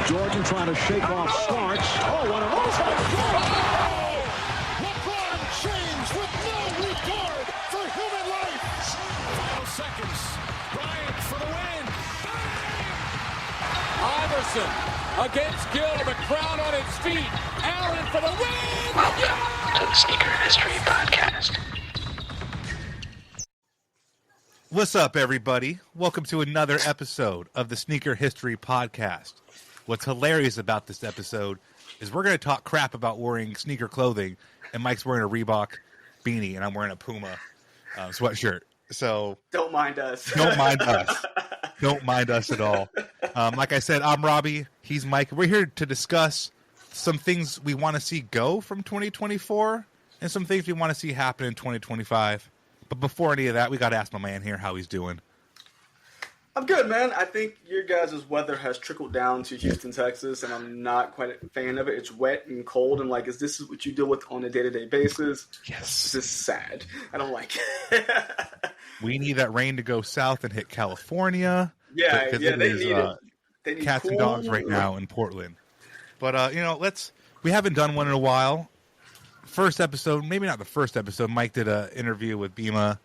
Jordan trying to shake off Starks. Oh, what a move! LeBron James with no regard for human life. Final seconds. Bryant for the win. Iverson against Gill. The crowd on its feet. Allen for the win. Welcome to the Sneaker History Podcast. What's up, everybody? Welcome to another episode of the Sneaker History Podcast. What's hilarious about this episode is we're going to talk crap about wearing sneaker clothing, and Mike's wearing a Reebok beanie, and I'm wearing a Puma sweatshirt. So don't mind us. Don't mind us. Don't mind us at all. Like I said, I'm Robbie. He's Mike. We're here to discuss some things we want to see go from 2024 and some things we want to see happen in 2025. But before any of that, we got to ask my man here how he's doing. I'm good, man. I think your guys' weather has trickled down to Houston, Texas, and I'm not quite a fan of it. It's wet and cold, and is this what you deal with on a day-to-day basis? Yes. This is sad. I don't like it. We need that rain to go south and hit California. Yeah, they need it. They need cats cool and dogs right now in Portland. But, we haven't done one in a while. First episode, maybe not the first episode, Mike did an interview with Bima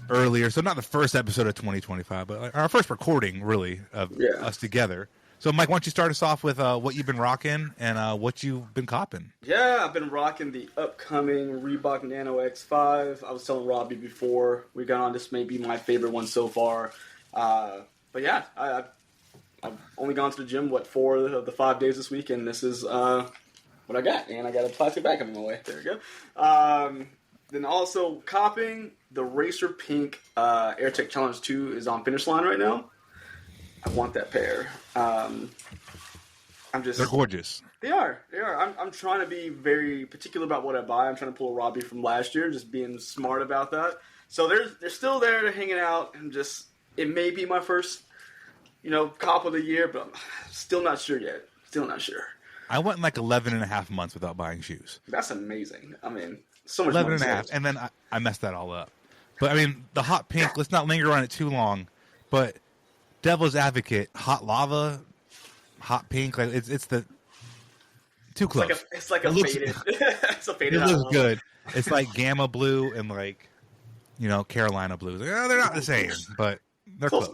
earlier, so not the first episode of 2025, but our first recording, really, of us together. So, Mike, why don't you start us off with what you've been rocking and what you've been copping? Yeah, I've been rocking the upcoming Reebok Nano X5. I was telling Robbie before we got on, this may be my favorite one so far. But yeah, I've only gone to the gym, 4 of the 5 days this week, and this is what I got. And I got a plastic bag on my way. There we go. Then also copping the Racer Pink AirTech Challenge 2 is on finish line right now. I want that pair. They're gorgeous. They are. I'm trying to be very particular about what I buy. I'm trying to pull a Robbie from last year, just being smart about that. So they're still there, they're hanging out, and it may be my first, cop of the year, but I'm still not sure yet. Still not sure. I went 11 and a half months without buying shoes. That's amazing. I mean, so much 11 money and a half, and then I messed that all up. But, the hot pink, let's not linger on it too long, but devil's advocate, hot lava, hot pink, it's the too close. It's like a faded. It's a faded. It looks good. It's like gamma blue and Carolina blues. They're not the same, but they're close.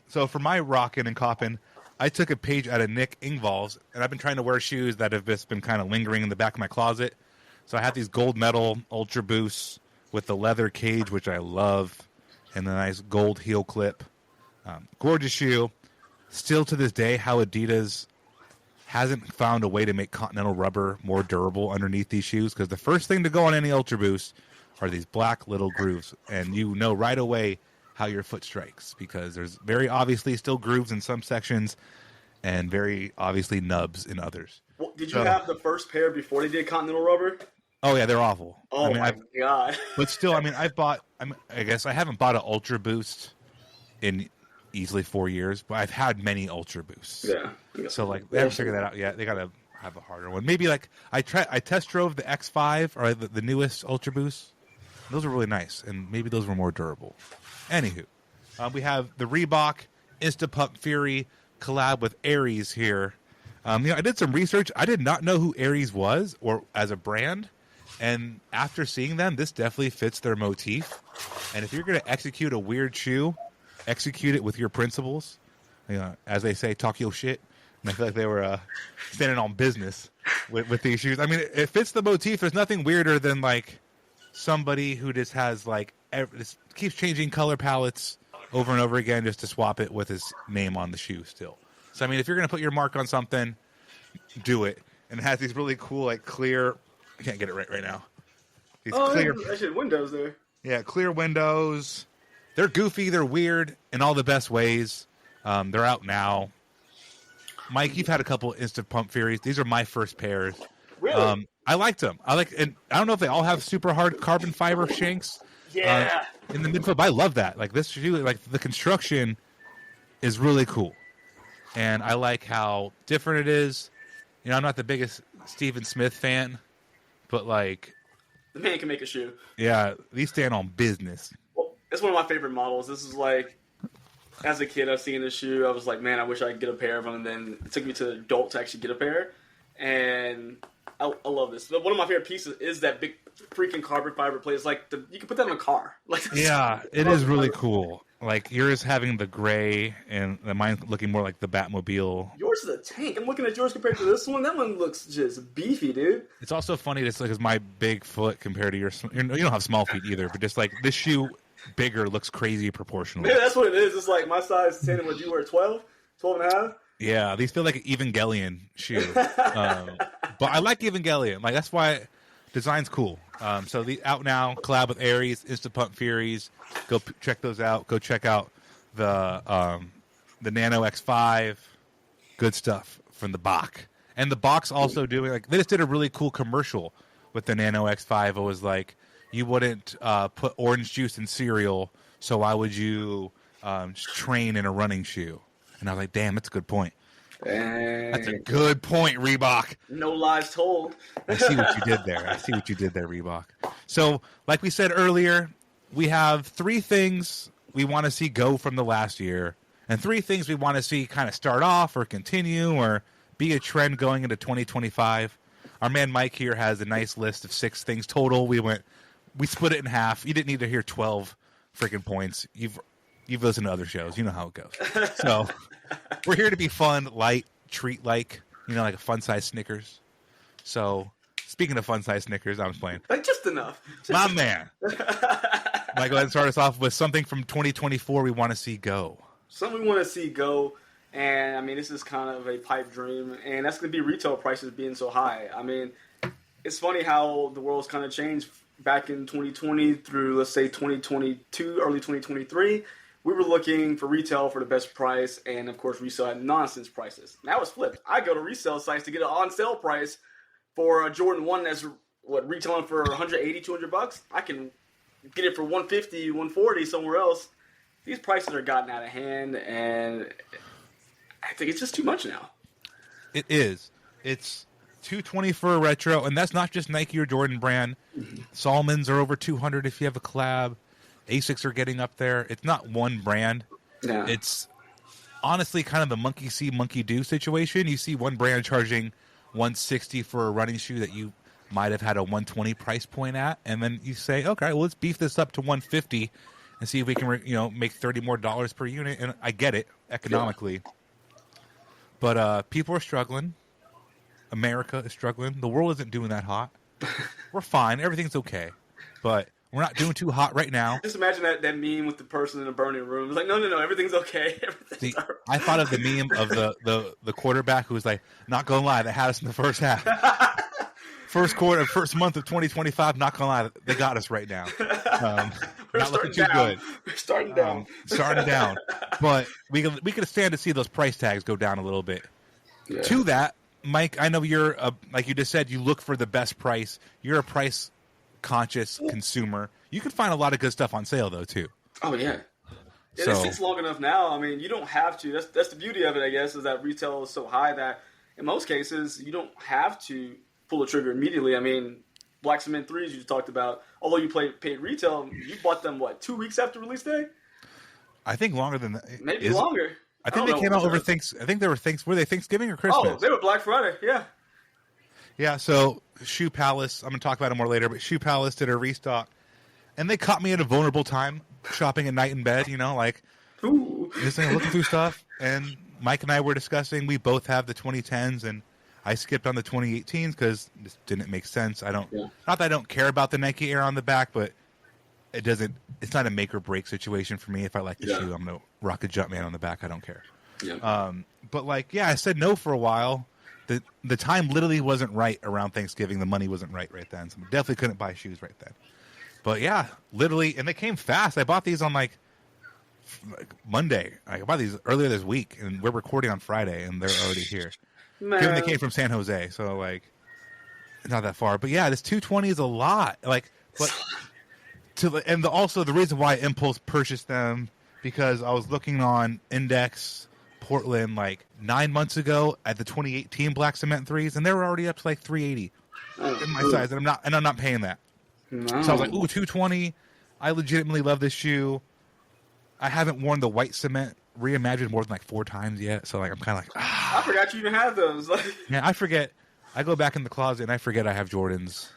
So for my rockin' and coppin', I took a page out of Nick Ingvall's, and I've been trying to wear shoes that have just been kind of lingering in the back of my closet. So I have these gold metal Ultra Boosts with the leather cage, which I love, and the nice gold heel clip. Gorgeous shoe. Still to this day, how Adidas hasn't found a way to make Continental rubber more durable underneath these shoes, because the first thing to go on any Ultra Boost are these black little grooves, and you know right away how your foot strikes, because there's very obviously still grooves in some sections and very obviously nubs in others. Well, did you have the first pair before they did Continental rubber? Oh yeah, they're awful. Oh my god! But still, I've bought. I guess I haven't bought an Ultra Boost in easily 4 years, but I've had many Ultra Boosts. Yeah. So they haven't figured that out yet. They gotta have a harder one. Maybe I test drove the X5 or the newest Ultra Boost. Those are really nice, and maybe those were more durable. Anywho, we have the Reebok Instapump Fury collab with Aries here. I did some research. I did not know who Aries was or as a brand, and after seeing them, this definitely fits their motif. And if you're going to execute a weird shoe, execute it with your principles. As they say, talk your shit. And I feel like they were standing on business with these shoes. It fits the motif. There's nothing weirder than somebody who just has just keeps changing color palettes over and over again just to swap it with his name on the shoe still. So if you're going to put your mark on something, do it. And it has these really cool clear, I can't get it right now. These clear actually windows there. Yeah, clear windows. They're goofy, they're weird in all the best ways. They're out now. Mike, you've had a couple Instant Pump Furies. These are my first pairs. Really? I liked them. And I don't know if they all have super hard carbon fiber shanks. Yeah. In the midfoot, but I love that. This shoe, the construction is really cool, and I like how different it is. I'm not the biggest Steven Smith fan, but the man can make a shoe. Yeah, these stand on business. Well, it's one of my favorite models. This is as a kid, I seen the shoe. I was like, man, I wish I could get a pair of them. And then it took me to adult to actually get a pair. And I love this. One of my favorite pieces is that big freaking carbon fiber plate. It's like you can put that in a car. Like, yeah, it is really cool. Like yours having the gray and mine looking more like the Batmobile. Yours is a tank. I'm looking at yours compared to this one. That one looks just beefy, dude. It's also funny just because my big foot compared to yours. You don't have small feet either, but just like this shoe bigger looks crazy proportionally. Yeah, that's what it is. It's like my size 10 and what you wear 12 and a half. Yeah, these feel like an Evangelion shoe. But I like Evangelion. Like that's why design's cool. So the out now collab with Aries, Instant Pump Furies. Go check those out. Go check out the Nano X5. Good stuff from the Bach. And the Bach's also doing they just did a really cool commercial with the Nano X5. It was like you wouldn't put orange juice in cereal, so why would you train in a running shoe? And I was like, damn, that's a good point. Dang. That's a good point, Reebok. No lies told. I see what you did there. Reebok. So, like we said earlier, we have 3 things we want to see go from the last year, and 3 things we want to see kind of start off or continue or be a trend going into 2025. Our man Mike here has a nice list of 6 things total. We split it in half. You didn't need to hear 12 freaking points. You've listened to other shows. You know how it goes. So we're here to be fun, light, treat-like, like a fun-size Snickers. So speaking of fun-size Snickers, I'm playing. Like just enough. My man. Mike, go ahead and start us off with something from 2024 we want to see go. Something we want to see go, and I mean, this is kind of a pipe dream, and that's going to be retail prices being so high. I mean, it's funny how the world's kind of changed back in 2020 through, let's say, 2022, early 2023. We were looking for retail for the best price, and of course, resale at nonsense prices. Now it's flipped. I go to resale sites to get an on-sale price for a Jordan 1 that's retailing for $180, $200. I can get it for $150, $140 somewhere else. These prices are gotten out of hand, and I think it's just too much now. It is. It's $220 for a retro, and that's not just Nike or Jordan brand. Salmons are over $200 if you have a collab. Asics are getting up there. It's not one brand. Yeah. It's honestly kind of the monkey see, monkey do situation. You see one brand charging $160 for a running shoe that you might have had a $120 price point at, and then you say, okay, well, let's beef this up to $150 and see if we can make $30 more per unit. And I get it economically, but people are struggling. America is struggling. The world isn't doing that hot. We're fine. Everything's okay, but we're not doing too hot right now. Just imagine that meme with the person in a burning room. It's like, no, everything's okay. Everything's all right. I thought of the meme of the quarterback who was like, not going to lie, they had us in the first half. First month of 2025, not going to lie, they got us right now. Not looking too good. We're starting down. Starting down. But we could stand to see those price tags go down a little bit. Yeah. To that, Mike, I know you're, like you just said, you look for the best price. You're a price conscious consumer. You can find a lot of good stuff on sale though too. Oh yeah. It sits long enough now. I mean, you don't have to. That's the beauty of it, I guess, is that retail is so high that in most cases you don't have to pull the trigger immediately. I mean, Black Cement 3s you just talked about, although you paid retail, you bought them 2 weeks after release day? I think longer than that. Maybe longer. I think they came out over Thanksgiving. I think they were were they Thanksgiving or Christmas? Oh, they were Black Friday. Yeah. Yeah, so Shoe Palace, I'm going to talk about it more later, but Shoe Palace did a restock, and they caught me at a vulnerable time, shopping at night in bed, Ooh. just looking through stuff, and Mike and I were discussing, we both have the 2010s, and I skipped on the 2018s because it didn't make sense. Not that I don't care about the Nike Air on the back, but it's not a make or break situation for me. If I like the shoe, I'm going to rock a Jumpman on the back. I don't care. Yeah. But I said no for a while. The time literally wasn't right around Thanksgiving. The money wasn't right then. So I definitely couldn't buy shoes right then. But yeah, literally, and they came fast. I bought these on like Monday. I bought these earlier this week, and we're recording on Friday, and they're already here. Given they came from San Jose, so not that far. But yeah, this 220 is a lot. Also the reason why I impulse purchased them, because I was looking on Index Portland 9 months ago at the 2018 Black Cement 3s, and they were already up to $380 in my size, and I'm not paying that. No. So I was like, ooh, 220. I legitimately love this shoe. I haven't worn the white cement reimagined more than like 4 times yet. So like I'm kind of like, I forgot you even had those. yeah, I forget. I go back in the closet and I forget I have Jordans.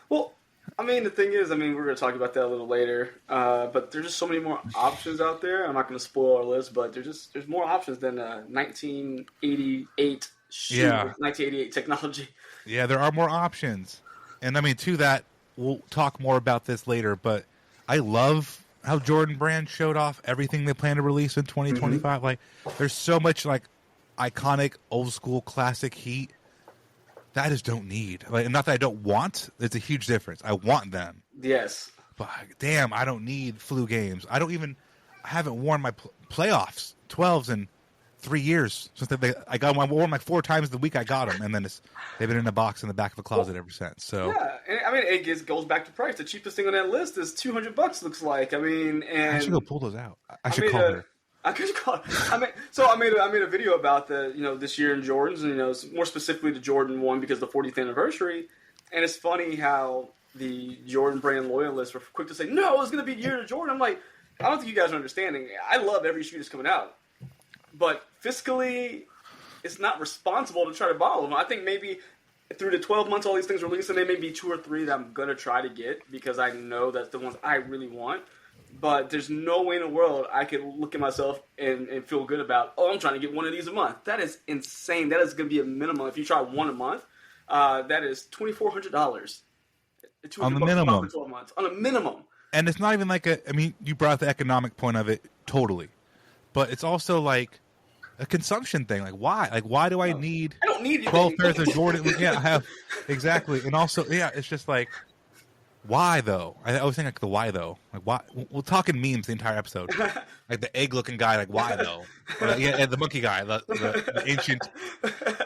Well, I mean, the thing is, I mean, we're going to talk about that a little later, but there's just so many more options out there. I'm not going to spoil our list, but there's more options than 1988 shoe, 1988 technology. Yeah, there are more options. And I mean, to that, we'll talk more about this later, but I love how Jordan Brand showed off everything they plan to release in 2025. Mm-hmm. Like, there's so much, like, iconic, old school, classic heat that I just don't need. Like, not that I don't want. There's a huge difference. I want them. Yes. But, damn, I don't need flu games. I haven't worn my playoffs 12s in 3 years since I got them. I wore them like 4 times the week I got them, and then they've been in a box in the back of a closet ever since. So yeah, and I mean, it goes back to price. The cheapest thing on that list is $200. Looks like. I mean, and I should go pull those out. I should call her. I could call. I made a video about this year in Jordans, and more specifically the Jordan 1 because of the 40th anniversary. And it's funny how the Jordan Brand loyalists were quick to say, "No, it's going to be the year of Jordan." I'm like, I don't think you guys are understanding. I love every shoe that's coming out. But fiscally, it's not responsible to try to borrow them. I think maybe through the 12 months all these things are releasing, there may be 2 or 3 that I'm going to try to get because I know that's the ones I really want. But there's no way in the world I could look at myself and feel good about, I'm trying to get one of these a month. That is insane. That is going to be a minimum. If you try one a month, that is $2,400. On the minimum. For 12 months. On a minimum. And it's not even like you brought up the economic point of it totally. But it's also like a consumption thing. Like, why? Like, why do I need 12 pairs of Jordan? Yeah, I have. Exactly. And also, yeah, it's just like, why, though? I was thinking, like, the why, though. Like, why? We're talking memes the entire episode. Like, the egg-looking guy, like, why, though? And the monkey guy, the ancient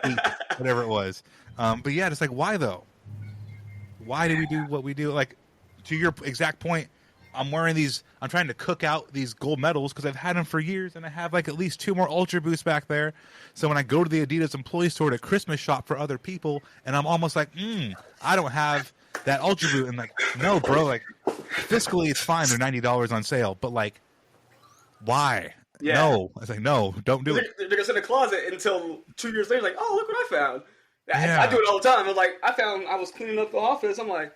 geek, whatever it was. But, yeah, just like, why, though? Why do we do what we do? Like, to your exact point, I'm trying to cook out these gold medals because I've had them for years, and I have like at least 2 more Ultra Boosts back there. So when I go to the Adidas employee store to Christmas shop for other people, and I'm almost like, I don't have that Ultra Boost. And like, no, bro, like fiscally it's fine. They're $90 on sale, but like, why? Yeah. No. I was like, no, don't do it. They're going to sit in the closet until 2 years later, like, oh, look what I found. Yeah. I do it all the time. I was cleaning up the office. I'm like,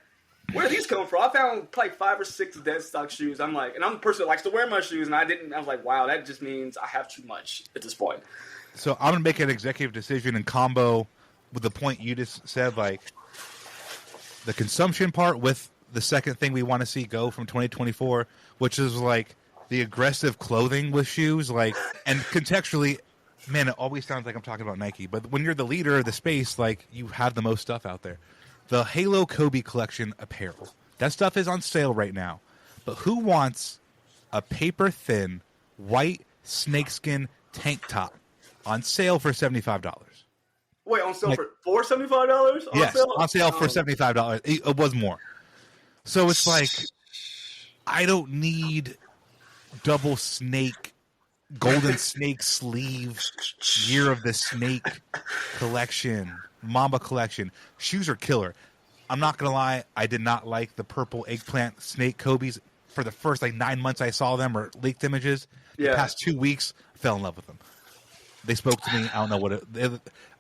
where are these coming from? I found like 5 or 6 dead stock shoes. I'm like, and I'm the person that likes to wear my shoes, and I was like, wow, that just means I have too much at this point. So I'm going to make an executive decision in combo with the point you just said, like the consumption part with the second thing we want to see go from 2024, which is like the aggressive clothing with shoes, like, and contextually, man, it always sounds like I'm talking about Nike, but when you're the leader of the space, like you have the most stuff out there. The Halo Kobe collection apparel. That stuff is on sale right now. But who wants a paper-thin, white snakeskin tank top on sale for $75? Wait, on sale for $75? Yes, on sale for $75. It was more. So it's like, I don't need double snake, golden snake sleeve, year of the snake collection. Mamba collection. Shoes are killer. I'm not going to lie. I did not like the purple eggplant snake Kobe's for the first 9 months I saw them or leaked images. The past 2 weeks, I fell in love with them. They spoke to me. I don't know what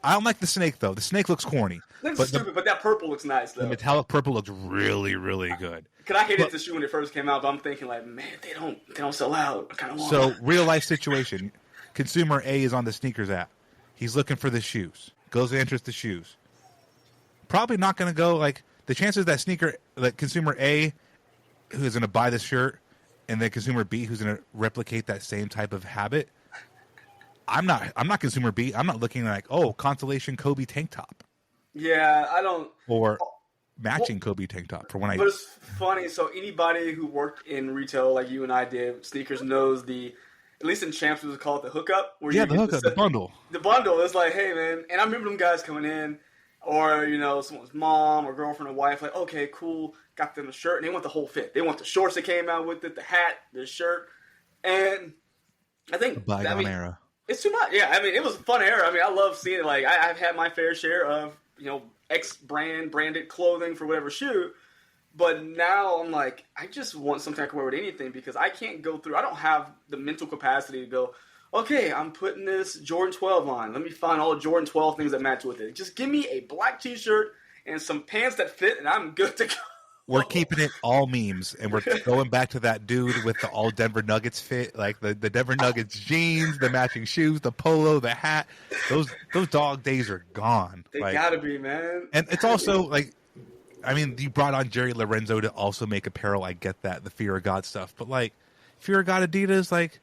I don't like the snake, though. The snake looks corny. Looks stupid, but that purple looks nice, though. The metallic purple looks really, really good. Because I hated the shoe when it first came out, but I'm thinking, like, man, they don't sell out. I kind of want So, real-life situation. Consumer A is on the sneakers app. He's looking for the shoes. Goes to interest the shoes. Probably not going to go, like, the chances that consumer A, who is going to buy this shirt, and then consumer B, who's going to replicate that same type of habit, I'm not consumer B. I'm not looking like, Constellation Kobe tank top. Yeah, I don't. Or matching Kobe tank top for when I. But it's funny. So anybody who worked in retail like you and I did, sneakers knows at least in Champs, we would call it the hookup. The hookup, the bundle. The bundle is like, hey, man. And I remember them guys coming in, or, someone's mom or girlfriend or wife, like, okay, cool, got them a shirt, and they want the whole fit. They want the shorts that came out with it, the hat, the shirt. And I think, bygone era. It's too much. Yeah, it was a fun era. I love seeing it. Like, I've had my fair share of, X branded clothing for whatever shoe. But now I'm like, I just want something I can wear with anything because I can't go through. I don't have the mental capacity to go, okay, I'm putting this Jordan 12 on. Let me find all the Jordan 12 things that match with it. Just give me a black t-shirt and some pants that fit, and I'm good to go. We're keeping it all memes, and we're going back to that dude with the all Denver Nuggets fit, like the Denver Nuggets jeans, the matching shoes, the polo, the hat. Those dog days are gone. They like, gotta be, man. And it's also like, I mean, you brought on Jerry Lorenzo to also make apparel. I get that, the Fear of God stuff, but like Fear of God Adidas, like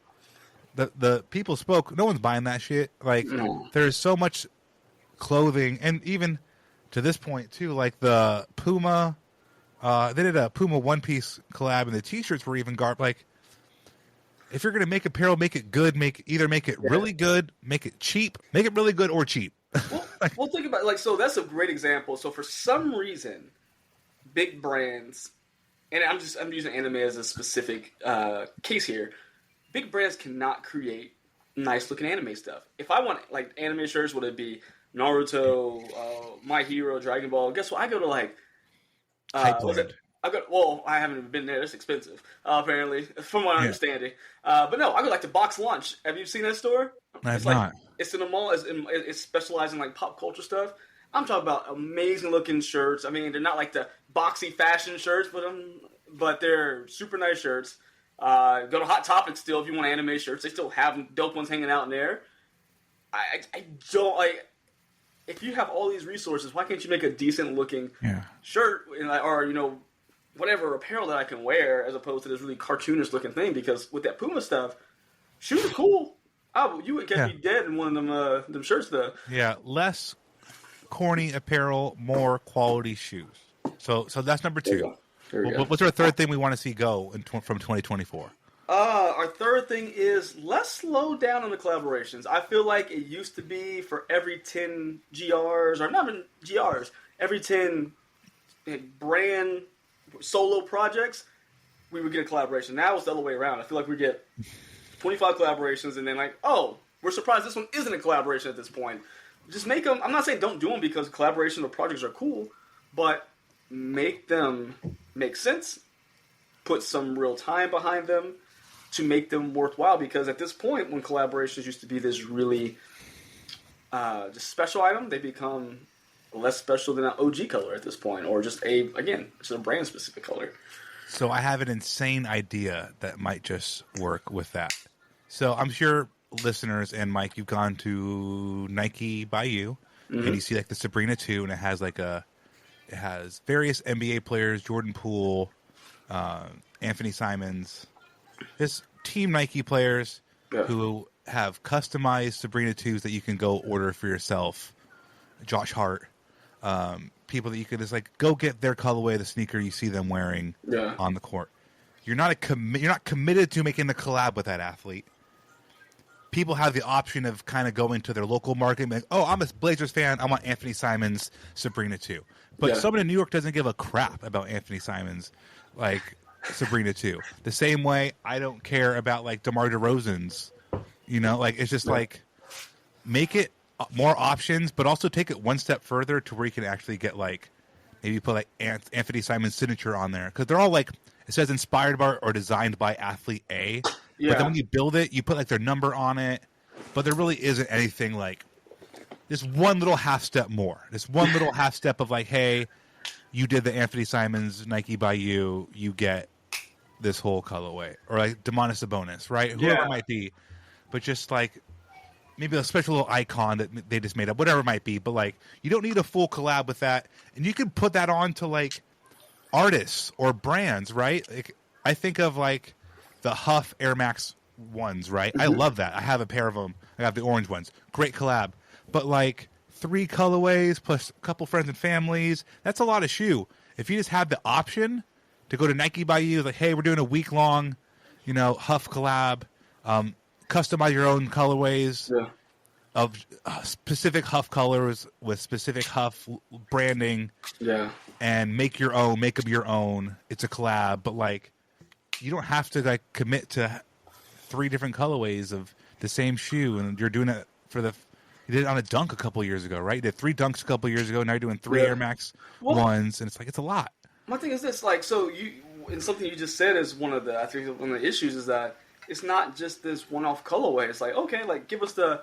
the people spoke. No one's buying that shit. Like there's so much clothing, and even to this point too, like the Puma. They did a Puma One Piece collab, and the T-shirts were even like, if you're gonna make apparel, make it good. Either make it really good, make it cheap, make it really good or cheap. Well, think about it. So that's a great example. So for some reason, big brands, and I'm using anime as a specific case here. Big brands cannot create nice looking anime stuff. If I want like anime shirts, would it be Naruto, My Hero, Dragon Ball? Guess what? I go to like. I haven't even been there. It's expensive, apparently, from my understanding. But no, I go like to Box Lunch. Have you seen that store? I've not. It's in a mall. It's specialized in like pop culture stuff. I'm talking about amazing looking shirts. I mean, they're not like the boxy fashion shirts, but they're super nice shirts. Go to Hot Topic still if you want anime shirts. They still have dope ones hanging out in there. I don't like. If you have all these resources, why can't you make a decent looking shirt or whatever apparel that I can wear as opposed to this really cartoonish looking thing? Because with that Puma stuff, shoes are cool. Oh, you would get me dead in one of them shirts though. Yeah, less corny apparel, more quality shoes. So that's number 2. What's our third thing we want to see go from 2024? Our third thing is let's slow down on the collaborations. I feel like it used to be for every 10 GRs, or not even GRs, every 10 brand solo projects, we would get a collaboration. Now it's the other way around. I feel like we get 25 collaborations and then like, oh, we're surprised this one isn't a collaboration at this point. Just make them, I'm not saying don't do them because collaborations or projects are cool, but make them make sense, put some real time behind them, to make them worthwhile, because at this point, when collaborations used to be this really just special item, they become less special than an OG color at this point, or just a brand specific color. So I have an insane idea that might just work with that. So I'm sure listeners and Mike, you've gone to Nike by You, and you see like the Sabrina 2, and it has various NBA players, Jordan Poole, Anthony Simons. Just Team Nike players who have customized Sabrina 2s that you can go order for yourself. Josh Hart, people that you could just like go get their colorway of the sneaker you see them wearing on the court. You're not committed to making the collab with that athlete. People have the option of kind of going to their local market and be like, oh, I'm a Blazers fan. I want Anthony Simons Sabrina 2. But someone in New York doesn't give a crap about Anthony Simons, like Sabrina 2. The same way I don't care about like DeMar DeRozan's, like it's just like make it more options, but also take it one step further to where you can actually get like maybe put like Anthony Simon's signature on there, because they're all like it says inspired by or designed by athlete A. Yeah. But then when you build it, you put like their number on it, but there really isn't anything like just one little half step more. This one little half step of like, hey, you did the Anthony Simons Nike by You, you get this whole colorway, or like Demonis Sabonis, right? Whoever it might be, but just like maybe a special little icon that they just made up, whatever it might be. But like, you don't need a full collab with that, and you can put that on to like artists or brands, right? Like I think of like the Huff Air Max ones, right? I love that. I have a pair of them. I have the orange ones. Great collab. But like 3 colorways plus a couple friends and families, that's a lot of shoe. If you just have the option to go to Nike by You, like, hey, we're doing a week-long, Huff collab, customize your own colorways of specific Huff colors with specific Huff branding, and make them your own. It's a collab, but like, you don't have to like commit to 3 different colorways of the same shoe, and you're doing it you did it on a Dunk a couple years ago, right? You did 3 Dunks a couple years ago. Now you're doing 3 Air Max ones, and it's like it's a lot. My thing is this, like, so and something you just said is one of the issues is that it's not just this one-off colorway. It's like, okay, like give us the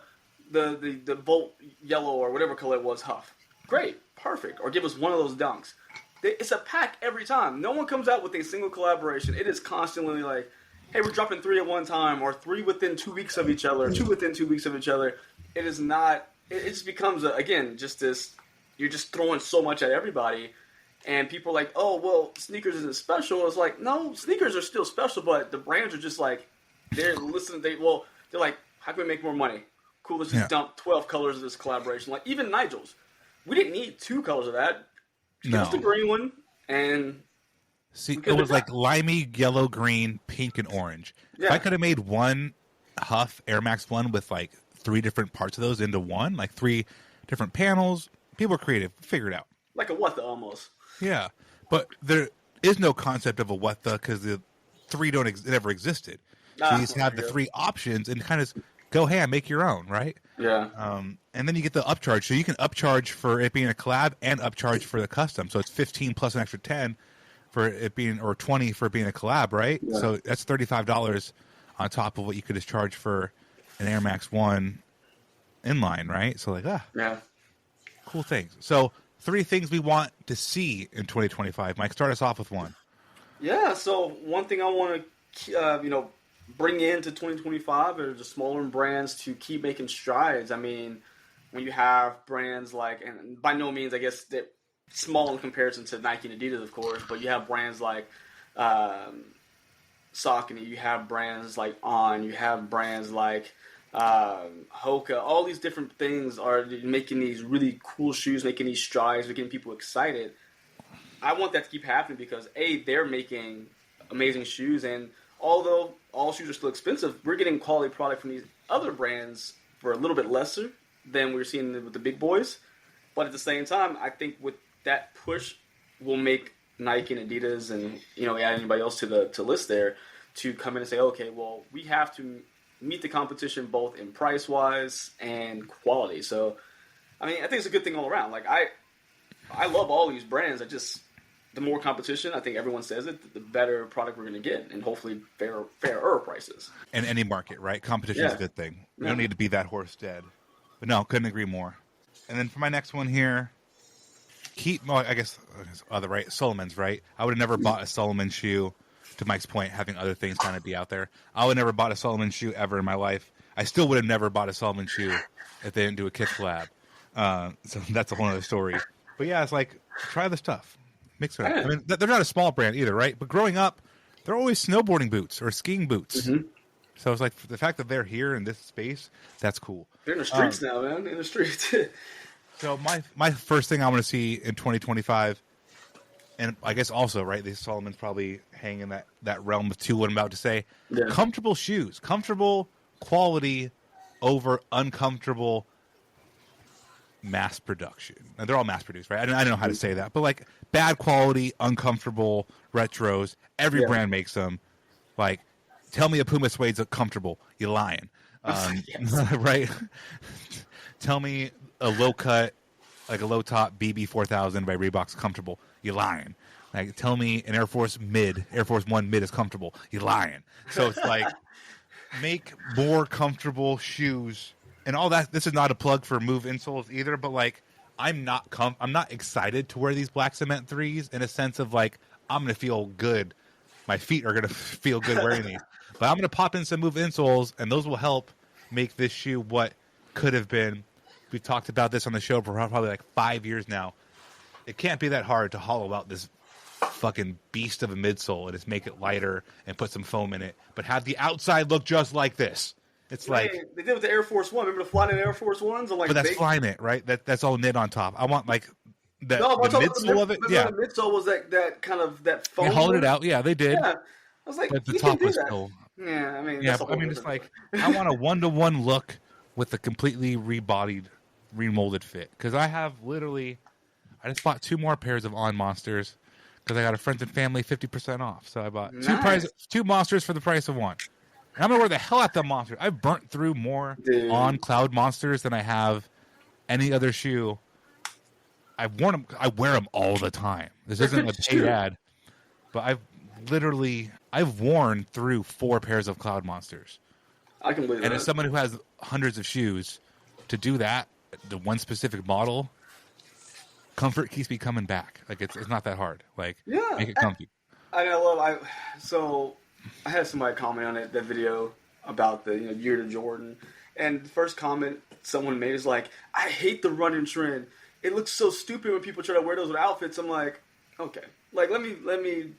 Volt yellow or whatever color it was, Huff. Great, perfect. Or give us one of those dunks. It's a pack every time. No one comes out with a single collaboration. It is constantly like, hey, we're dropping 3 at one time, or 3 within 2 weeks of each other, 2 within 2 weeks of each other. It is not. It just becomes again just this. You're just throwing so much at everybody, and people are like, oh well, sneakers isn't special. It's like, no, sneakers are still special, but the brands are just like they're listening. They're like, how can we make more money? Cool, let's just dump 12 colors of this collaboration. Like even Nigel's, we didn't need 2 colors of that. Just give us the green one, and see, it was like limey, yellow, green, pink, and orange. Yeah. If I could have made one Huff Air Max 1 with like 3 different parts of those into one, like 3 different panels, people are creative. Figure it out. Like a what the almost. Yeah, but there is no concept of a what the because the 3 never existed. So you just have the 3 options and kind of go ham, make your own, right? Yeah. And then you get the upcharge. So you can upcharge for it being a collab and upcharge for the custom. So it's 15 plus an extra 10 for it being, or 20 for it being a collab, right? Yeah. So that's $35 on top of what you could just charge for an Air Max 1 inline, right? So like, yeah, cool things. So 3 things we want to see in 2025. Mike, start us off with one. Yeah. So one thing I want to, bring into 2025 are the smaller brands to keep making strides. I mean, when you have brands like, and by no means, I guess they're small in comparison to Nike and Adidas, of course, but you have brands like Saucony, you have brands like On, you have brands like Hoka. All these different things are making these really cool shoes, making these strides, making people excited. I want that to keep happening because, A, they're making amazing shoes, and although all shoes are still expensive, we're getting quality product from these other brands for a little bit lesser than we're seeing with the big boys. But at the same time, I think with that push will make Nike and Adidas and add anybody else to the list there to come in and say, okay, well, we have to meet the competition both in price wise and quality. So, I mean, I think it's a good thing all around. Like I love all these brands. The more competition, I think everyone says it, the better product we're going to get, and hopefully fairer prices. In any market, right? Competition is a good thing. We don't need to be that horse dead. But no, couldn't agree more. And then for my next one here, Solomon's, right? I would have never bought a Solomon shoe, to Mike's point, having other things kind of be out there. I would have never bought a Solomon shoe ever in my life. I still would have never bought a Solomon shoe if they didn't do a Kith collab. So that's a whole other story. But yeah, it's like, try the stuff. Mix it up. I mean, they're not a small brand either, right? But growing up, they're always snowboarding boots or skiing boots. Mm-hmm. So it's like the fact that they're here in this space, that's cool. They're in the streets now, man. In the streets. So my first thing I want to see in 2025, and I guess also, right, these Solomon's probably hang in that realm of two, what I'm about to say. Yeah. Comfortable shoes. Comfortable quality over uncomfortable mass production. And they're all mass produced, right? I don't know how to say that. But like bad quality, uncomfortable retros. Every brand makes them. Like, tell me a Puma Suede's comfortable. You're lying. Right? Tell me a low cut, like a low top BB 4000 by Reebok's comfortable. You're lying. Like, tell me an Air Force One mid is comfortable. You're lying. So it's like, make more comfortable shoes and all that. This is not a plug for Move insoles either, but like, I'm not excited to wear these black cement 3s in a sense of like, I'm going to feel good. My feet are going to feel good wearing these. But I'm going to pop in some Move insoles, and those will help make this shoe what could have been. We've talked about this on the show for probably like 5 years now. It can't be that hard to hollow out this fucking beast of a midsole and just make it lighter and put some foam in it, but have the outside look just like this. It's like they did with the Air Force One. Remember the Flyknit Air Force Ones? But that's Flyknit, right? That's all knit on top. I want like the midsole of it. Yeah, the midsole was that kind of that foam. They hollowed it out. Yeah, they did. Yeah. I was like, but the top was still. Yeah, I mean, it's like I want a 1-to-1 look with a completely remolded fit, because I just bought 2 more pairs of On Monsters because I got a friends and family 50% off. So I bought two Monsters for the price of one. And I'm gonna wear the hell out of the Monsters. I've burnt through more On Cloud Monsters than I have any other shoe. I've worn them. I wear them all the time. This isn't a paid ad, but I've literally I've worn through 4 pairs of Cloud Monsters. I can believe And that. as someone who has hundreds of shoes, to do that, the one specific model, comfort keeps me coming back. Like it's not that hard. Like make it comfy. So I had somebody comment on it, that video about the year to Jordan, and the first comment someone made is like, I hate the running trend. It looks so stupid when people try to wear those with outfits. I'm like, okay, like let me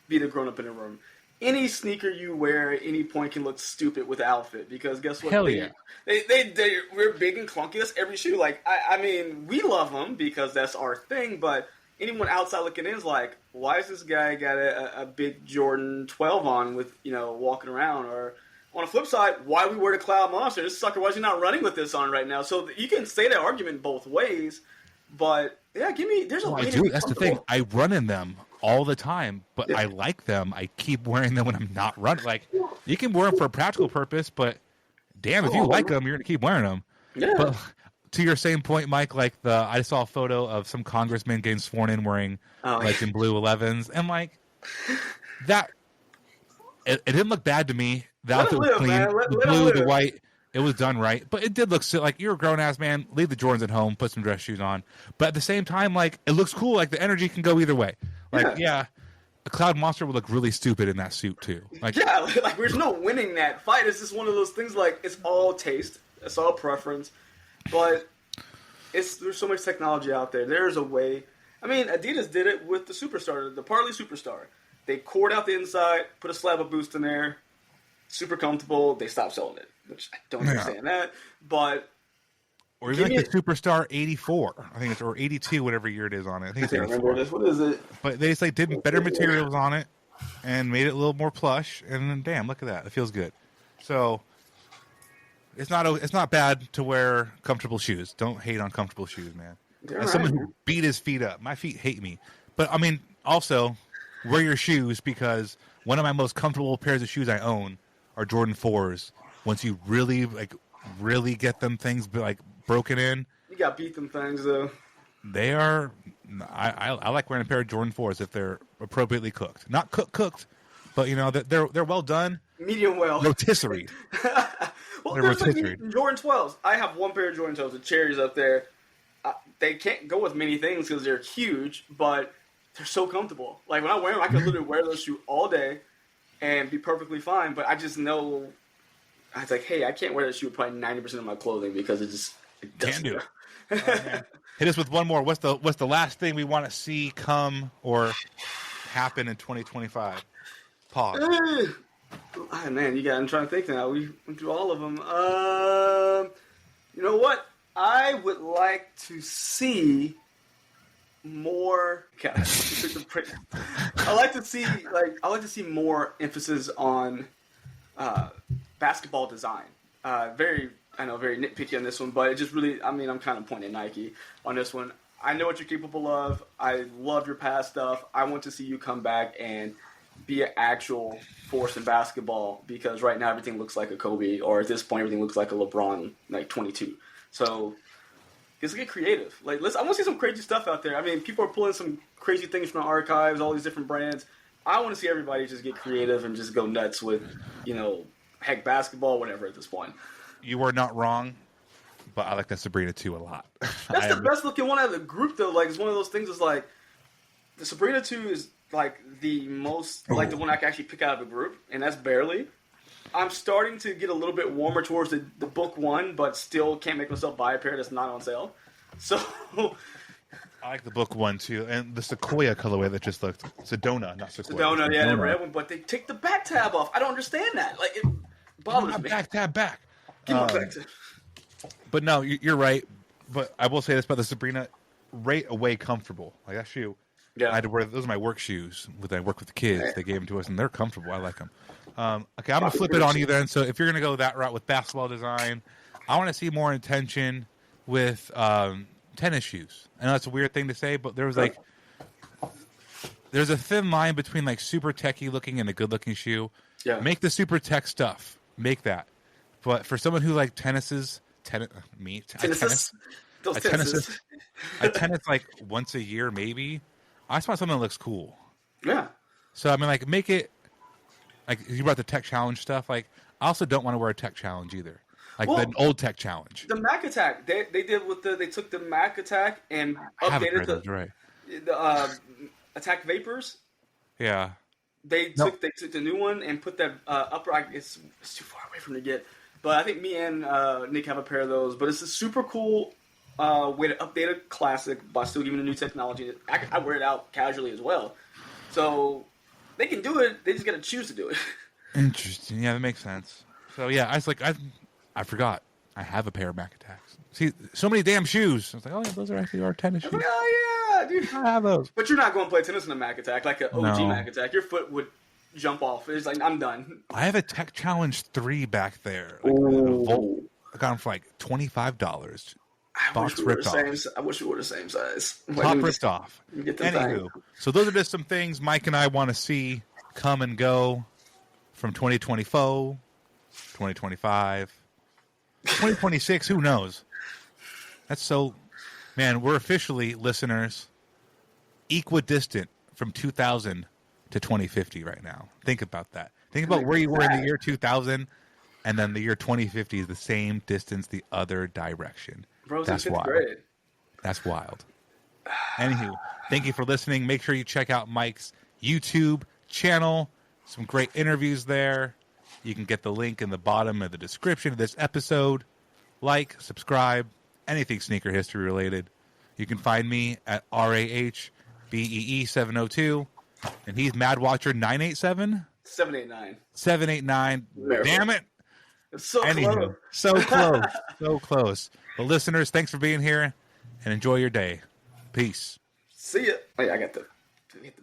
be the grown up in the room. Any sneaker you wear at any point can look stupid with an outfit, because guess what? Hell yeah. We're big and clunky. That's every shoe. Like, I mean, we love them because that's our thing, but anyone outside looking in is like, why is this guy got a big Jordan 12 on with, walking around? Or on the flip side, why we wear the Cloud Monster? This sucker, why is he not running with this on right now? So you can say that argument both ways, but yeah, there's a way to be That's the thing. I run in them all the time, but I like them. I keep wearing them when I'm not running. Like, you can wear them for a practical purpose, but damn, if you like them, you're going to keep wearing them. Yeah. But to your same point, Mike, like I saw a photo of some congressman getting sworn in wearing in blue 11s, and like that, it didn't look bad to me. The outfit was clean. The blue, the white, it was done right. But it did look like you're a grown ass man. Leave the Jordans at home. Put some dress shoes on. But at the same time, like it looks cool. Like the energy can go either way. Like a Cloud Monster would look really stupid in that suit too. Like like there's no winning that fight. It's just one of those things. Like it's all taste. It's all preference. But there's so much technology out there. There's a way. I mean, Adidas did it with the Superstar, the Partly Superstar. They cored out the inside, put a slab of boost in there, super comfortable. They stopped selling it, which I don't understand that. But or even like the Superstar 84, I think it's, or 82, whatever year it is on it. I think it's 84. Remember this. What is it? But they just did better materials on it and made it a little more plush. And then, damn, look at that. It feels good. So it's not bad to wear comfortable shoes. Don't hate on comfortable shoes, man. As someone who beat his feet up, my feet hate me. But I mean, also wear your shoes, because one of my most comfortable pairs of shoes I own are Jordan 4s. Once you really get them things broken in, you got beat them things though. They are. I like wearing a pair of Jordan 4s if they're appropriately cooked. Not cooked, but they're well done. Medium well. Rotisserie. Well, they're there's rotisserie. Jordan 12s. I have one pair of Jordan 12s, the cherries up there. They can't go with many things because they're huge, but they're so comfortable. Like when I wear them, I can literally wear those shoes all day and be perfectly fine. But I just know, I was like, hey, I can't wear that shoe with probably 90% of my clothing because it doesn't. Can't do it. Hit us with one more. What's the last thing we want to see come or happen in 2025? Pause. Man, I'm trying to think now. We went through all of them. You know what? I would like to see more. I like to see more emphasis on basketball design. Very nitpicky on this one, but it just really. I mean, I'm kind of pointing at Nike on this one. I know what you're capable of. I love your past stuff. I want to see you come back and be an actual force in basketball, because right now everything looks like a Kobe, or at this point everything looks like a LeBron, 22. So let's get creative. I want to see some crazy stuff out there. I mean, people are pulling some crazy things from the archives, all these different brands. I want to see everybody just get creative and just go nuts with, heck, basketball, whatever at this point. You are not wrong, but I like that Sabrina 2 a lot. That's the best looking one out of the group, though. It's one of those things. Is the Sabrina 2 is the most the one I can actually pick out of a group, and that's barely. I'm starting to get a little bit warmer towards the book one, but still can't make myself buy a pair that's not on sale. So I like the book one too, and the Sequoia colorway that just looked Sedona, not Sequoia. Sedona, yeah, the red one, but they take the back tab off. I don't understand that. It bothers me. Back tab back. Give me back tab. But no, you're right. But I will say this about the Sabrina: right away comfortable. Like that shoe. Yeah, I had to wear those are my work shoes. When I work with the kids, they gave them to us, and they're comfortable. I like them. Okay, I'm gonna flip it on you then. So if you're gonna go that route with basketball design, I want to see more intention with tennis shoes. I know that's a weird thing to say, but there's a thin line between super techy looking and a good looking shoe. Yeah. Make the super tech stuff. Make that. But for someone who tennis I tennis once a year maybe. I just want something that looks cool. Yeah. So I mean make it like you brought the Tech Challenge stuff. Like I also don't want to wear a Tech Challenge either. Like Well, the old Tech Challenge. The Mac Attack, they did with they took the Mac Attack and I haven't updated heard those, right? the Attack Vapors. Yeah. They took the new one and put that upper. It's too far away from to get, but I think me and Nick have a pair of those. But it's a super cool way to update a classic by still giving the new technology. I wear it out casually as well, so they can do it. They just got to choose to do it. Interesting. Yeah, that makes sense. So yeah, I was like, I forgot. I have a pair of Mac Attacks. See, so many damn shoes. I was like, oh yeah, those are actually our tennis shoes. Oh yeah, dude. I have those. But you're not going to play tennis in a Mac Attack like an OG No. Mac Attack. Your foot would jump off. It's like I'm done. I have a Tech Challenge 3 back there. Like, Ooh. I got them for like $25. I Box wish we were ripped the off. same. I wish we were the same size. Like, Top let me ripped just- off. let me get the Anywho, thing. so those are just some things Mike and I want to see come and go from 2024, 2025, 2026. Who knows? That's so, man. We're officially, listeners, equidistant from 2000 to 2050 right now. Think about that. Think about where you were in the year 2000, and then the year 2050 is the same distance the other direction. Bro's in That's fifth wild. grade. That's wild. Anywho, thank you for listening. Make sure you check out Mike's YouTube channel. Some great interviews there. You can get the link in the bottom of the description of this episode. Like, subscribe, anything sneaker history related. You can find me at RAHBEE702. And he's Mad Watcher 987? 789. 789. There. Damn it. It's so Anywho, close. so close. So close. But listeners, thanks for being here and enjoy your day. Peace. See ya. Wait, I got to hit the